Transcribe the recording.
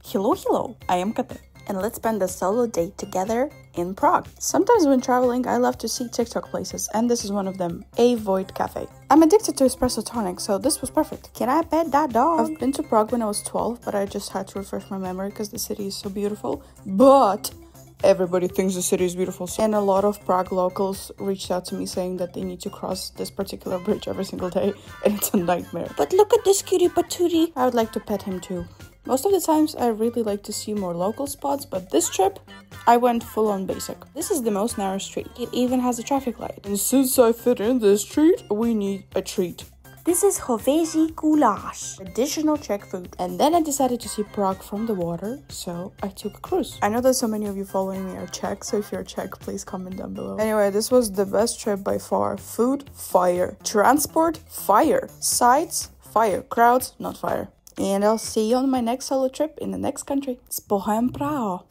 Hello, I am Kate, and let's spend a solo day together in Prague. Sometimes when traveling, I love to see TikTok places, and this is one of them, A Void Cafe. I'm addicted to espresso tonic, so this was perfect. Can I pet that dog? I've been to Prague when I was 12, but I just had to refresh my memory because the city is so beautiful. But everybody thinks the city is beautiful. And a lot of Prague locals reached out to me saying that they need to cross this particular bridge every single day, and it's a nightmare. But look at this cutie patootie. I would like to pet him too. Most of the times I really like to see more local spots, but this trip I went full on basic. This is the most narrow street. It even has a traffic light. And since I fit in this street, we need a treat. This is hovězí goulash, traditional Czech food. And then I decided to see Prague from the water, so I took a cruise. I know that so many of you following me are Czech, so if you're Czech, please comment down below. Anyway, this was the best trip by far. Food, fire. Transport, fire. Sights, fire. Crowds, not fire. And I'll see you on my next solo trip in the next country. S Bohem, Praha!